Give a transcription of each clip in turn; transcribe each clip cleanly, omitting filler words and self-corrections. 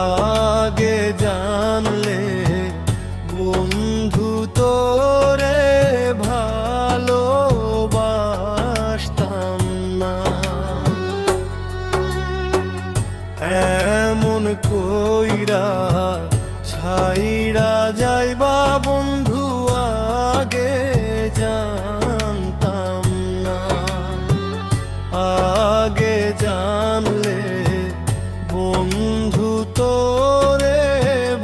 আগে জানলে বন্ধু তোরে ভালোবাসতাম না। এমন কইরা ছাইরা যাইবা বন্ধু আগে জানতাম না। আগে জানলে বন্ধু তোরে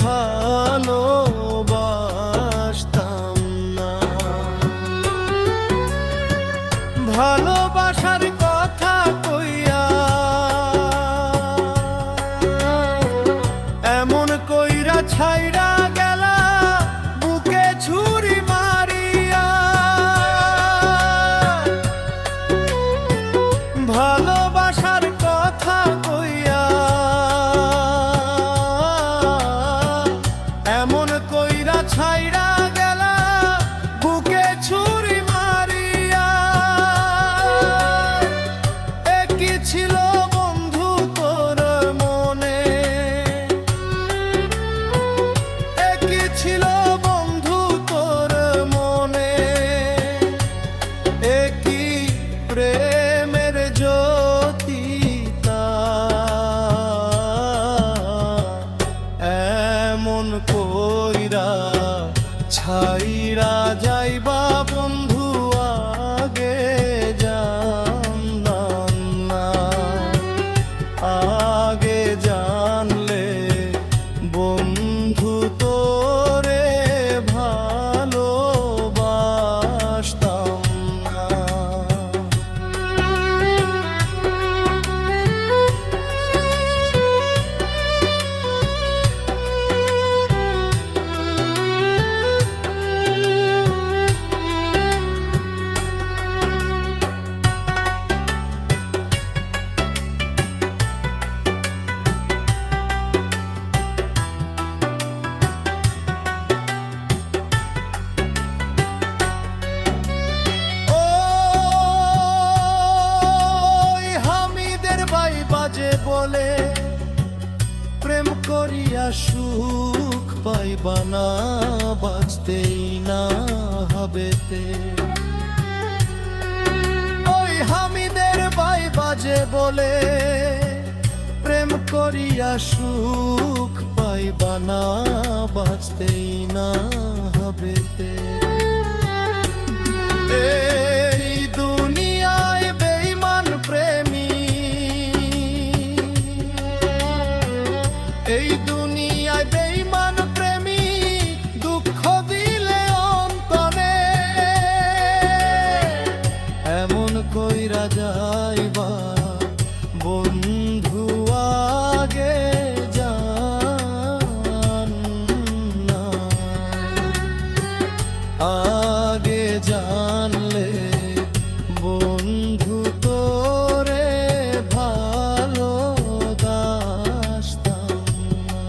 ভালোবাসতাম না। ভালোবাসার কথা কইয়া এমন কইরা ছাইরা গেলা বুকে ছুরি মারিয়া। ভালোবাসার কথা কইয়া এমন কইরা ছাইরা গেলা বুকে ছুরি মারিয়া। একই ছিল বন্ধু তোর মনে, একই ছিল বন্ধু তোর মনে, একই প্রেমের জ্যোতি এমন কইরা ছাইরা যাইবা বন্ধু আগে জানলাম না। আগে জানলে বন্ধু তোরে ভালোবাসতাম না। বাজে বলে প্রেম করিয়া সুখ পাইবা না, বাঁচতেই না হবেতে। ওই হামিদের ভাই বাজে বলে প্রেম করিয়া সুখ পাইবা না, বাঁচতেই না হবেতে। এই দুনিয়ায় বেঈমান প্রেমী, এই দুনিয়ায় বেঈমান প্রেমী দুঃখ দিলে অন্তরে। এমন কইরা যাইবা বন্ধু আগে জান না। আগে জানলে বন্ধু তোরে ভালোবাসতাম না।